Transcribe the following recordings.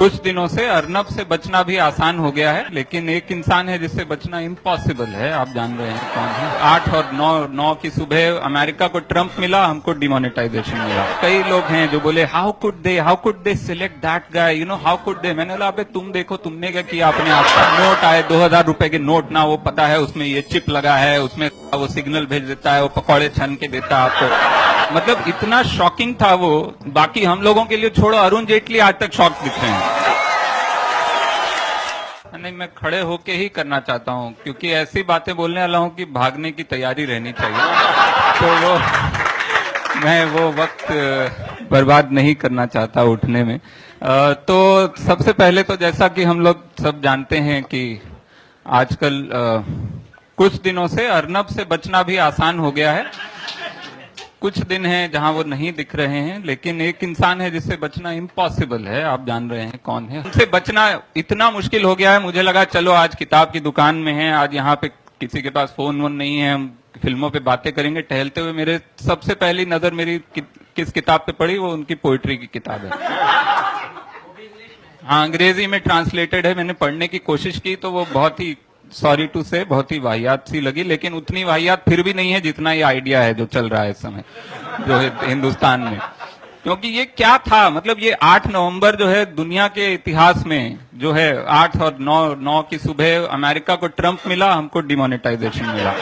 कुछ दिनों से अर्नब से बचना भी आसान हो गया है, लेकिन एक इंसान है जिससे बचना इम्पॉसिबल है। आप जान रहे हैं कौन है। 8 और 9 की सुबह अमेरिका को ट्रंप मिला, हमको डिमोनेटाइजेशन मिला। कई लोग हैं जो बोले how could they select that guy, you know how could they. मैंने बोला अबे तुम देखो तुमने क्या किया अपने आप का। नोट आए 2000 रुपए के नोट ना, वो पता है उसमें ये चिप लगा है, उसमें वो सिग्नल भेज देता है, वो पकौड़े छन के देता है आपको। मतलब इतना शॉकिंग था वो। बाकी हम लोगों के लिए छोड़ो, अरुण जेटली आज तक शॉक दिख रहे हैं। नहीं, मैं खड़े होके ही करना चाहता हूं, क्योंकि ऐसी बातें बोलने वाला हूं कि भागने की तैयारी रहनी चाहिए। तो मैं वो वक्त बर्बाद नहीं करना चाहता उठने में। तो सबसे पहले तो जैसा कि हम लोग सब जानते हैं कि आजकल कुछ दिनों से अर्नब से बचना भी आसान हो गया है। कुछ दिन हैं जहां वो नहीं दिख रहे हैं, लेकिन एक इंसान है जिससे बचना इम्पॉसिबल है। आप जान रहे हैं कौन है। उनसे बचना इतना मुश्किल हो गया है, मुझे लगा चलो आज किताब की दुकान में है, आज यहाँ पे किसी के पास फोन वोन नहीं है, हम फिल्मों पे बातें करेंगे। टहलते हुए मेरे सबसे पहली नजर मेरी किस किताब पे पड़ी, वो उनकी पोइट्री की किताब है। हाँ, अंग्रेजी में ट्रांसलेटेड है। मैंने पढ़ने की कोशिश की तो वो बहुत ही, सॉरी टू से, बहुत ही वाहियात सी लगी, लेकिन उतनी वाहियात फिर भी नहीं है जितना ये आइडिया है जो चल रहा है इस समय जो है हिंदुस्तान में। क्योंकि ये क्या था, मतलब ये 8 नवंबर जो है दुनिया के इतिहास में जो है 8 और 9 की सुबह अमेरिका को ट्रंप मिला, हमको डिमोनेटाइजेशन मिला।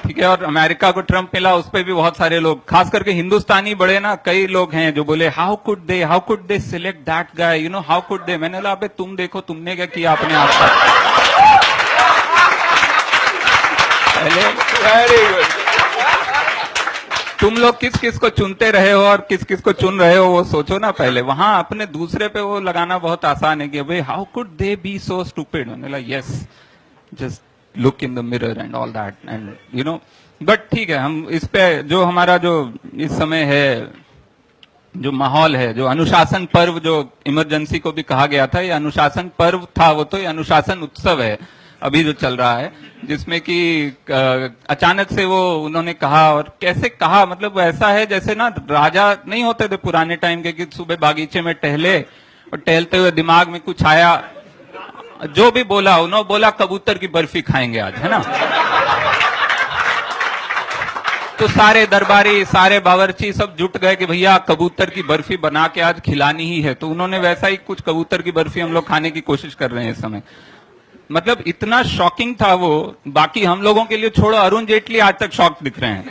ठीक है, और अमेरिका को ट्रंप मिला, उस पर भी बहुत सारे लोग, खास करके हिंदुस्तानी बड़े ना, कई लोग हैं जो बोले how could they select that guy, you know how could they. मैंने बोला अबे तुम देखो तुमने क्या किया अपने आप का। Very good. तुम लोग किस किस को चुनते रहे हो और किस किस को चुन रहे हो वो सोचो ना पहले। वहां अपने दूसरे पे वो लगाना बहुत आसान है कि भाई how could they B so stupid. मैंने बोला yes, just look in the mirror and all that and you know. But ठीक है, हम इस पे जो हमारा जो इस समय है जो माहौल है, जो अनुशासन पर्व जो इमरजेंसी को भी कहा गया था, ये अनुशासन पर्व था, वो तो ये अनुशासन उत्सव है अभी जो चल रहा है, जिसमें कि अचानक से वो उन्होंने कहा। और कैसे कहा, मतलब ऐसा है जैसे ना राजा नहीं होते थे पुराने टाइम के कि सुबह बागीचे में टहले और टहलते हुए दिमाग में कुछ आया, जो भी बोला उन्होंने बोला कबूतर की बर्फी खाएंगे आज, है ना। तो सारे दरबारी, सारे बावर्ची सब जुट गए कि भैया कबूतर की बर्फी बना के आज खिलानी ही है। तो उन्होंने वैसा ही कुछ कबूतर की बर्फी हम लोग खाने की कोशिश कर रहे हैं इस समय। मतलब इतना शॉकिंग था वो। बाकी हम लोगों के लिए छोड़ो, अरुण जेटली आज तक शॉक दिख रहे हैं।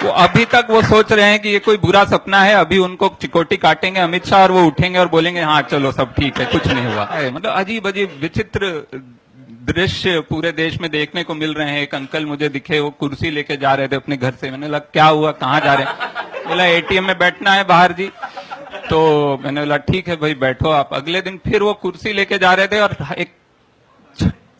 वो अभी तक वो सोच रहे हैं कि ये कोई बुरा सपना है, अभी उनको चिकोटी काटेंगे अमित शाह और वो उठेंगे और बोलेंगे हाँ चलो सब ठीक है, कुछ नहीं हुआ। मतलब अजीब अजीब विचित्र दृश्य पूरे देश में देखने को मिल रहे हैं। एक अंकल मुझे दिखे, वो कुर्सी लेके जा रहे थे अपने घर से। मैंने लगा क्या हुआ, कहाँ जा रहे हैं? बोला एटीएम में बैठना है बाहर जी। तो मैंने बोला ठीक है भाई बैठो आप। अगले दिन फिर वो कुर्सी लेके जा रहे थे और एक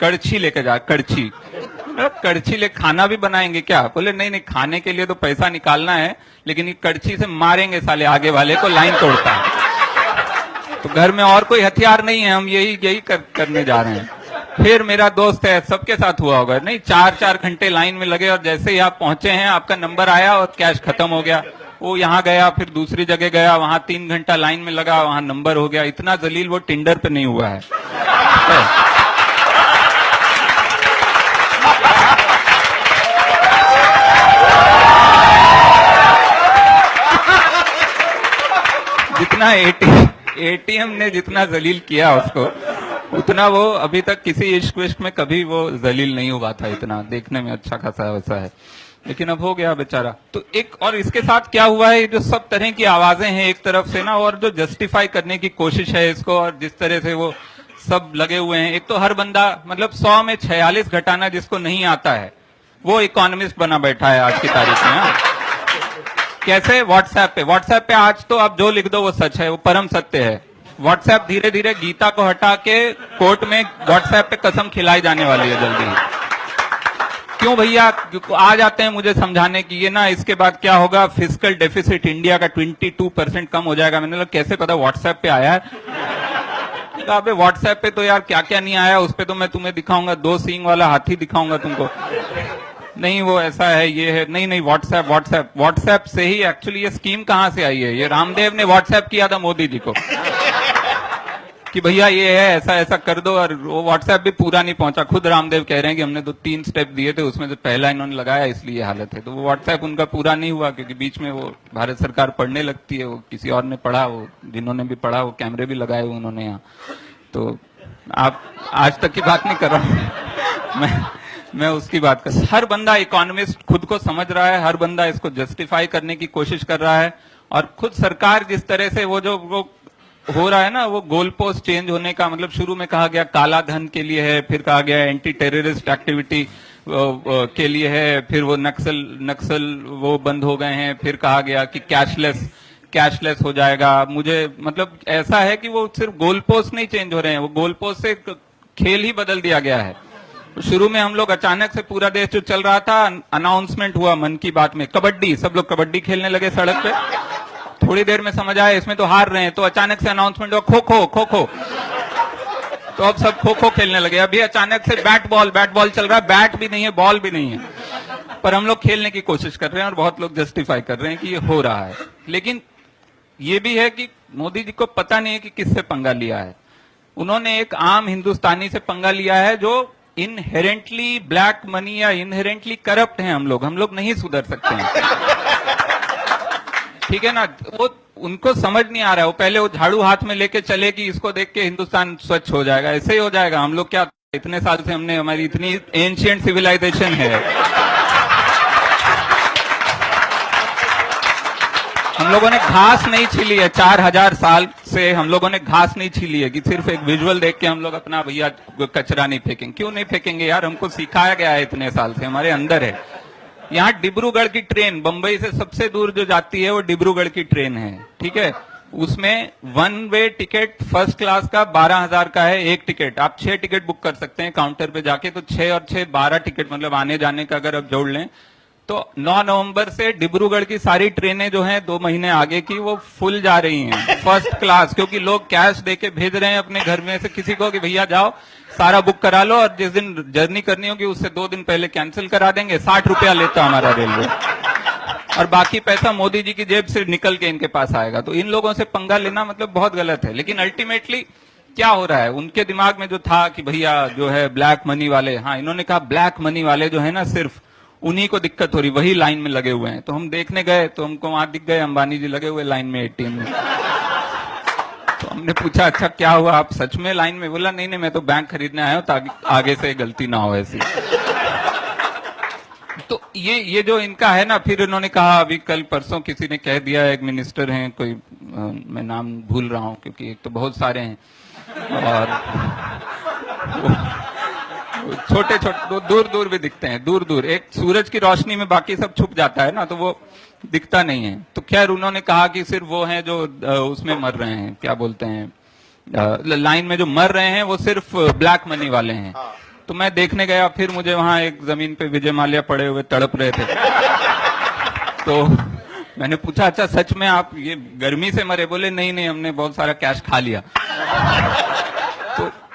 कड़छी लेके जा, कड़छी ले खाना भी बनाएंगे क्या? बोले नहीं नहीं, खाने के लिए तो पैसा निकालना है, लेकिन ये कड़छी से मारेंगे साले आगे वाले को, लाइन तोड़ता है। तो घर में और कोई हथियार नहीं है, हम यही करने जा रहे हैं। फिर मेरा दोस्त है, सबके साथ हुआ होगा, नहीं 4 घंटे लाइन में लगे और जैसे ही आप पहुंचे हैं आपका नंबर आया और कैश खत्म हो गया। वो यहाँ गया, फिर दूसरी जगह गया, वहां 3 घंटा लाइन में लगा, वहां नंबर हो गया। इतना जलील वो टिंडर पे नहीं हुआ है। जितना एटीएम ने जितना जलील किया उसको, उतना वो अभी तक किसी इश्क विश्क में कभी वो जलील नहीं हुआ था। इतना देखने में अच्छा खासा वैसा है, लेकिन अब हो गया बेचारा। तो एक और इसके साथ क्या हुआ है, जो सब तरह की आवाजें हैं एक तरफ से ना, और जो जस्टिफाई करने की कोशिश है इसको, और जिस तरह से वो सब लगे हुए हैं। एक तो हर बंदा, मतलब 100 में 46 घटाना जिसको नहीं आता है वो इकोनॉमिस्ट बना बैठा है आज की तारीख में। कैसे? व्हाट्सएप पे आज तो आप जो लिख दो वो सच है, वो परम सत्य है। व्हाट्सएप धीरे धीरे गीता को हटा के कोर्ट में व्हाट्सएप पे कसम खिलाई जाने वाली है जल्दी ही। क्यों भैया? आ जाते हैं मुझे समझाने की ये ना, इसके बाद क्या होगा, फिस्कल डेफिसिट इंडिया का 22% कम हो जाएगा। मैंने कहा कैसे पता, व्हाट्सएप पे आया है? अबे व्हाट्सएप पे तो यार क्या क्या नहीं आया, उस पे तो मैं तुम्हें दिखाऊंगा, 2 सींग वाला हाथी दिखाऊंगा तुमको। नहीं वो ऐसा है, ये है, नहीं नहीं व्हाट्सएप से ही एक्चुअली ये स्कीम कहां से आई है? ये रामदेव ने व्हाट्सएप किया था मोदी जी को कि भैया ये है, ऐसा ऐसा कर दो, और वो व्हाट्सएप भी पूरा नहीं पहुंचा। खुद रामदेव कह रहे हैं कि हमने तो 3 स्टेप दिए थे, उसमें तो पहला इन्होंने लगाया, इसलिए ये हालत है। तो वो व्हाट्सएप उनका पूरा नहीं हुआ क्योंकि बीच में वो भारत सरकार पढ़ने लगती है, वो किसी और ने पढ़ा, वो जिन्होंने भी पढ़ा वो कैमरे भी लगाए हुए उन्होंने यहाँ। तो आप आज तक की बात नहीं कर रहा हूं मैं उसकी बात कर। हर बंदा इकोनॉमिस्ट खुद को समझ रहा है, हर बंदा इसको जस्टिफाई करने की कोशिश कर रहा है, और खुद सरकार जिस तरह से वो हो रहा है ना, वो गोल पोस्ट चेंज होने का मतलब, शुरू में कहा गया काला धन के लिए है, फिर कहा गया एंटी टेररिस्ट एक्टिविटी के लिए है, फिर वो नक्सल वो बंद हो गए हैं, फिर कहा गया कि कैशलेस हो जाएगा। मुझे मतलब ऐसा है कि वो सिर्फ गोल पोस्ट नहीं चेंज हो रहे हैं, वो गोल पोस्ट से खेल ही बदल दिया गया है। शुरू में हम लोग अचानक से पूरा देश जो चल रहा था, अनाउंसमेंट हुआ मन की बात में, कबड्डी, सब लोग कबड्डी खेलने लगे सड़क पे। थोड़ी देर में समझ आया इसमें तो हार रहे हैं, तो अचानक से अनाउंसमेंट हुआ खो खो, तो अब सब खो खो खेलने लगे। अभी अचानक से बैट बॉल चल रहा है, बैट भी नहीं है, बॉल भी नहीं है, पर हम लोग खेलने की कोशिश कर रहे हैं और बहुत लोग जस्टिफाई कर रहे हैं कि ये हो रहा है। लेकिन ये भी है कि मोदी जी को पता नहीं है कि किससे पंगा लिया है। उन्होंने एक आम हिंदुस्तानी से पंगा लिया है जो इनहेरेंटली ब्लैक मनी या इनहेरेंटली करप्ट हैं। हम लोग नहीं सुधर सकते हैं, ठीक है ना। वो उनको समझ नहीं आ रहा है, वो पहले वो झाड़ू हाथ में लेके चले कि इसको देख के हिंदुस्तान स्वच्छ हो जाएगा, ऐसे ही हो जाएगा। हम लोग क्या, इतने साल से हमने, हमारी इतनी एंशिएंट सिविलाइजेशन है, हम लोगों ने घास नहीं छीली है, 4000 साल से हम लोगों ने घास नहीं छीली है कि सिर्फ एक विजुअल देख के हम लोग अपना भैया कचरा नहीं फेंकेंगे। क्यों नहीं फेंकेंगे यार, हमको सिखाया गया है इतने साल से, हमारे अंदर है। यहाँ डिब्रूगढ़ की ट्रेन, बंबई से सबसे दूर जो जाती है वो डिब्रूगढ़ की ट्रेन है, ठीक है। उसमें 1 वे टिकट फर्स्ट क्लास का 12,000 का है एक टिकट। आप 6 टिकट बुक कर सकते हैं काउंटर पे जाके, तो 6 और 6 12 टिकट, मतलब आने जाने का अगर आप जोड़ लें तो 9 नवंबर से डिब्रूगढ़ की सारी ट्रेनें जो हैं 2 महीने आगे की, वो फुल जा रही हैं फर्स्ट क्लास, क्योंकि लोग कैश देके भेज रहे हैं अपने घर में से किसी को कि भैया जाओ सारा बुक करा लो, और जिस दिन जर्नी करनी होगी उससे 2 दिन पहले कैंसिल करा देंगे। 60 रुपया लेता हमारा रेलवे, और बाकी पैसा मोदी जी की जेब से निकल के इनके पास आएगा। तो इन लोगों से पंगा लेना मतलब बहुत गलत है। लेकिन अल्टीमेटली क्या हो रहा है, उनके दिमाग में जो था कि भैया जो है ब्लैक मनी वाले, हाँ इन्होंने कहा ब्लैक मनी वाले जो है ना, सिर्फ उन्हीं को दिक्कत हो रही, वही लाइन में लगे हुए हैं। तो हम देखने गए तो हमको वहां दिख गए अंबानी जी लगे हुए लाइन में एटीएम में। तो हमने पूछा अच्छा क्या हुआ, आप सच में लाइन में? बोला नहीं मैं तो बैंक खरीदने आया हूं ताकि आगे से गलती ना हो ऐसी। तो ये जो इनका है ना, फिर इन्होंने कहा, अभी कल परसों किसी ने कह दिया, एक मिनिस्टर हैं कोई, मैं नाम भूल रहा हूं क्योंकि एक तो बहुत सारे हैं, और छोटे दूर दूर भी दिखते हैं, दूर दूर, एक सूरज की रोशनी में बाकी सब छुप जाता है ना, तो वो दिखता नहीं है। तो खैर उन्होंने कहा कि सिर्फ वो हैं जो उसमें मर रहे हैं, क्या बोलते हैं, लाइन में जो मर रहे हैं वो सिर्फ ब्लैक मनी वाले हैं। तो मैं देखने गया, फिर मुझे वहां एक जमीन पे विजय माल्या पड़े हुए तड़प रहे थे। तो मैंने पूछा अच्छा सच में आप ये गर्मी से मरे? बोले नहीं हमने बहुत सारा कैश खा लिया।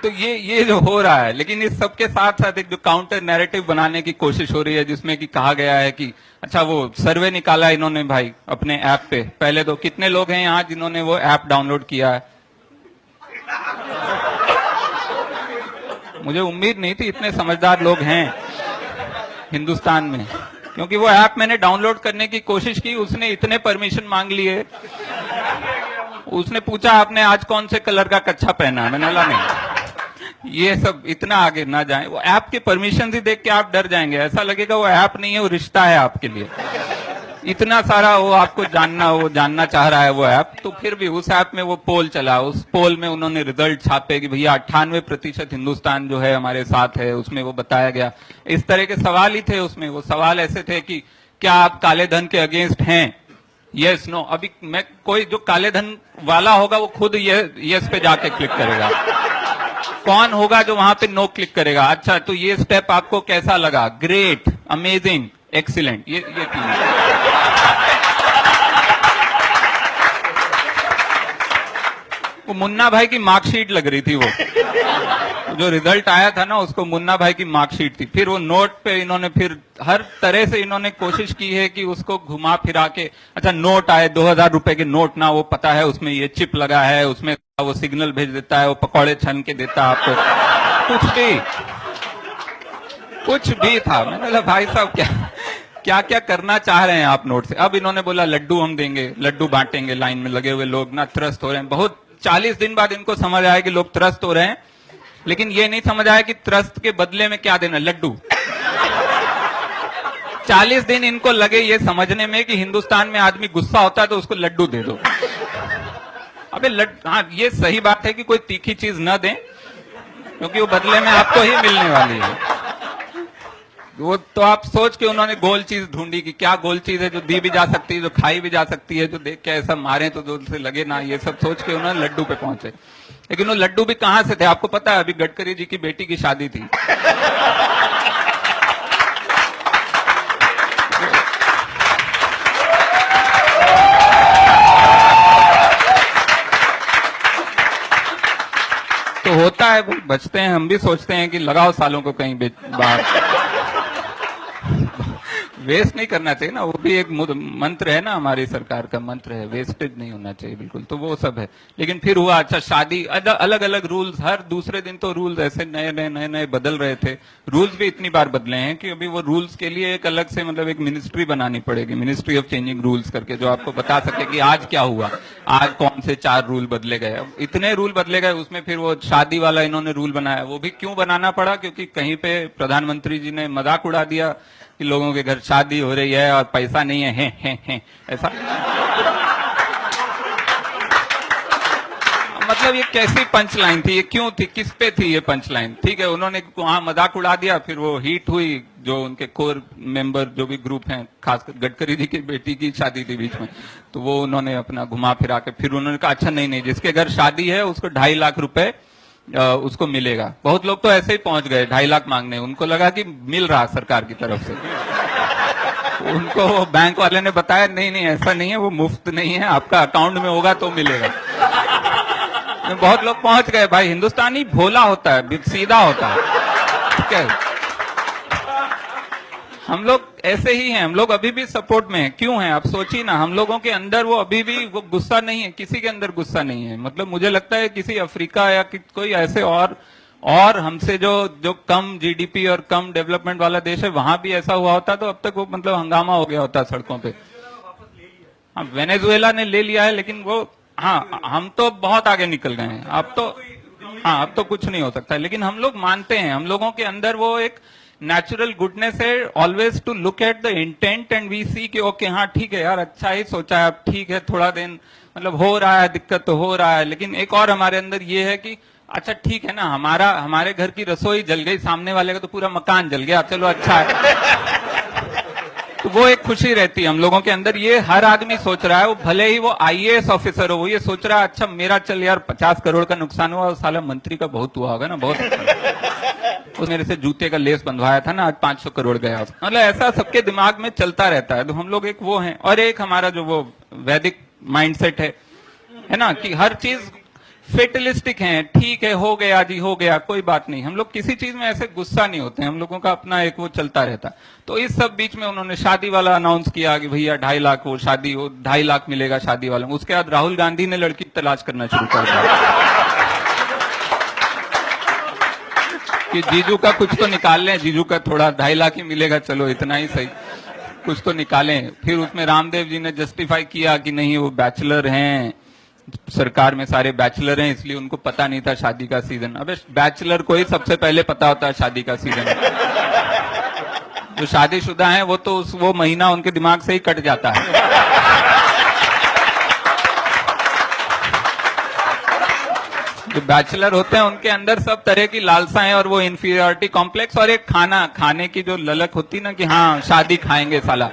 तो ये जो हो रहा है, लेकिन इस सबके साथ साथ एक जो काउंटर नैरेटिव बनाने की कोशिश हो रही है, जिसमें कि कहा गया है कि अच्छा वो सर्वे निकाला इन्होंने भाई अपने ऐप पे, पहले तो कितने लोग हैं यहाँ जिन्होंने वो ऐप डाउनलोड किया है? मुझे उम्मीद नहीं थी इतने समझदार लोग हैं हिंदुस्तान में, क्योंकि वो ऐप मैंने डाउनलोड करने की कोशिश की, उसने इतने परमिशन मांग लिए। उसने पूछा आपने आज कौन से कलर का कच्छा पहना? मैंने बोला नहीं, ये सब इतना आगे ना जाए। वो ऐप के परमिशन ही देख के आप डर जाएंगे, ऐसा लगेगा वो ऐप नहीं है, वो रिश्ता है आपके लिए। इतना सारा वो आपको जानना चाह रहा है वो ऐप। तो फिर भी उस ऐप में वो पोल चला, उस पोल में उन्होंने रिजल्ट छापे कि भैया 98% हिंदुस्तान जो है हमारे साथ है। उसमें वो बताया गया, इस तरह के सवाल ही थे उसमें। वो सवाल ऐसे थे कि क्या आप काले धन के अगेंस्ट हैं? Yes no. अभी मैं कोई जो काले धन वाला होगा वो खुद यस पे जाके क्लिक करेगा। कौन होगा जो वहां पे नो क्लिक करेगा? अच्छा तो ये स्टेप आपको कैसा लगा? Great, amazing, excellent. ये तीन। वो मुन्ना भाई की मार्कशीट लग रही थी वो जो रिजल्ट आया था ना, उसको मुन्ना भाई की मार्कशीट थी। फिर वो नोट पे इन्होंने फिर हर तरह से इन्होंने कोशिश की है कि उसको घुमा फिरा के, अच्छा नोट आए 2000 रुपए के नोट ना, वो पता है उसमें ये चिप लगा है, उसमें वो सिग्नल भेज देता है, वो पकौड़े छन के देता है आपको, कुछ भी था। मैंने कहा भाई साहब क्या क्या करना चाह रहे हैं आप नोट से। अब इन्होंने बोला लड्डू हम देंगे, लड्डू बांटेंगे, लाइन में लगे हुए लोग ना त्रस्त हो रहे हैं। बहुत 40 दिन बाद इनको समझ आया कि लोग त्रस्त हो रहे हैं, लेकिन ये नहीं समझ आया कि त्रस्त के बदले में क्या देना, लड्डू। 40 दिन इनको लगे ये समझने में कि हिंदुस्तान में आदमी गुस्सा होता है तो उसको लड्डू दे दो। अबे हाँ, ये सही बात है कि कोई तीखी चीज न दें, क्योंकि वो बदले में आपको ही मिलने वाली है। वो तो आप सोच के उन्होंने गोल चीज ढूंढी कि क्या गोल चीज है जो दी भी जा सकती है, जो खाई भी जा सकती है, जो देख के ऐसा मारे तो जोर से लगे ना, ये सब सोच के उन्होंने लड्डू पे पहुंचे। लेकिन वो लड्डू भी कहां से थे आपको पता है? अभी गडकरी जी की बेटी की शादी थी। तो होता है, बचते हैं, हम भी सोचते हैं कि लगाओ सालों को कहीं बाहर। वेस्ट नहीं करना चाहिए ना, वो भी एक मंत्र है ना, हमारी सरकार का मंत्र है, वेस्टेज नहीं होना चाहिए बिल्कुल। तो वो सब है। लेकिन फिर हुआ, अच्छा शादी, अलग अलग रूल्स, हर दूसरे दिन तो रूल्स ऐसे नए नए बदल रहे थे। रूल्स भी इतनी बार बदले हैं कि अभी वो रूल्स के लिए एक अलग से मतलब एक मिनिस्ट्री बनानी पड़ेगी, मिनिस्ट्री ऑफ चेंजिंग रूल्स करके, जो आपको बता सके कि आज क्या हुआ, आज कौन से 4 रूल बदले गए। अब इतने रूल बदले गए, उसमें फिर वो शादी वाला इन्होंने रूल बनाया। वो भी क्यों बनाना पड़ा? क्योंकि कहीं पे प्रधानमंत्री जी ने मजाक उड़ा दिया कि लोगों के घर शादी हो रही है और पैसा नहीं है, ऐसा। मतलब ये कैसी पंच लाइन थी, ये क्यों थी, किस पे थी ये पंच लाइन? ठीक है, उन्होंने वहां मजाक उड़ा दिया, फिर वो हिट हुई, जो उनके कोर मेंबर जो भी ग्रुप हैं, खासकर गडकरी जी की बेटी की शादी थी बीच में, तो वो उन्होंने अपना घुमा फिरा के फिर उन्होंने कहा अच्छा नहीं, जिसके घर शादी है उसको 2.5 लाख रुपए उसको मिलेगा। बहुत लोग तो ऐसे ही पहुंच गए 2.5 लाख मांगने, उनको लगा कि मिल रहा सरकार की तरफ से। उनको बैंक वाले ने बताया नहीं ऐसा नहीं है, वो मुफ्त नहीं है, आपका अकाउंट में होगा तो मिलेगा। बहुत लोग पहुंच गए। भाई हिंदुस्तानी भोला होता है, सीधा होता है, ठीक है। हम लोग ऐसे ही हैं, हम लोग अभी भी सपोर्ट में हैं। क्यों हैं आप सोचिए ना, हम लोगों के अंदर वो अभी भी वो गुस्सा नहीं है, किसी के अंदर गुस्सा नहीं है। मतलब मुझे लगता है किसी अफ्रीका या कोई ऐसे और हमसे जो कम जीडीपी और कम डेवलपमेंट वाला देश है, वहां भी ऐसा हुआ होता तो अब तक वो मतलब हंगामा हो गया होता सड़कों पे। हाँ, वेनेजुएला ने ले लिया है, लेकिन वो हाँ, हम तो बहुत आगे निकल गए हैं। अब तो कुछ नहीं हो सकता। लेकिन हम लोग मानते हैं, हम लोगों के अंदर वो एक नेचुरल गुडनेस है, always to look at the intent and we see कि ओके हाँ ठीक है यार, अच्छा ही सोचा है, अब ठीक है, थोड़ा दिन मतलब हो रहा है, दिक्कत तो हो रहा है, लेकिन एक और हमारे अंदर ये है कि अच्छा ठीक है ना, हमारे घर की रसोई जल गई, सामने वाले का तो पूरा मकान जल गया, चलो अच्छा है। तो वो एक खुशी रहती है हम लोगों के अंदर। ये हर आदमी सोच रहा है, वो भले ही वो आईएएस ऑफिसर हो, वो ये सोच रहा है अच्छा मेरा चल यार 50 करोड़ का नुकसान हुआ, साला मंत्री का बहुत हुआ होगा ना, बहुत। वो मेरे से जूते का लेस बंधवाया था ना, आज 500 करोड़ गया। मतलब ऐसा सबके दिमाग में चलता रहता है। तो हम लोग एक वो हैं, और एक हमारा जो वो वैदिक माइंडसेट है ना, कि हर चीज फेटलिस्टिक है, ठीक है हो गया जी, हो गया, कोई बात नहीं। हम लोग किसी चीज में ऐसे गुस्सा नहीं होते, हम लोगों का अपना एक वो चलता रहता। तो इस सब बीच में उन्होंने शादी वाला अनाउंस किया कि भैया 2.5 लाख वो शादी, वो 2.5 लाख मिलेगा शादी वाले। उसके बाद राहुल गांधी ने लड़की तलाश करना शुरू कर दिया कि जीजू का कुछ तो निकाल लें, जीजू का थोड़ा 2.5 लाख ही मिलेगा, चलो इतना ही सही, कुछ तो निकालें। फिर उसमें रामदेव जी ने जस्टिफाई किया कि नहीं वो बैचलर हैं, सरकार में सारे बैचलर हैं, इसलिए उनको पता नहीं था शादी का सीजन। अबे बैचलर को ही सबसे पहले पता होता है शादी का सीजन। जो शादीशुदा हैं वो तो वो महीना उनके दिमाग से ही कट जाता है। जो बैचलर होते हैं उनके अंदर सब तरह की लालसाएं और वो इंफीरियरिटी कॉम्प्लेक्स और एक खाने की जो ललक होती ना कि हाँ शादी खाएंगे साला।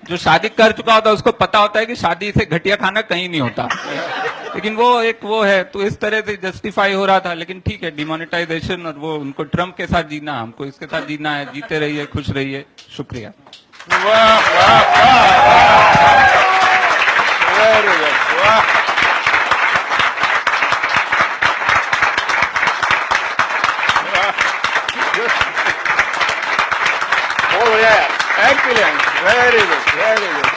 जो शादी कर चुका होता है उसको पता होता है कि शादी से घटिया खाना कहीं नहीं होता, लेकिन वो एक वो है। तो इस तरह से जस्टिफाई हो रहा था। लेकिन ठीक है, डिमोनेटाइजेशन और वो उनको ट्रम्प के साथ जीना, हमको इसके साथ जीना है। जीते रहिए, खुश रहिए, शुक्रिया। वाह वाह वाह, Excellent. Very good. Very good.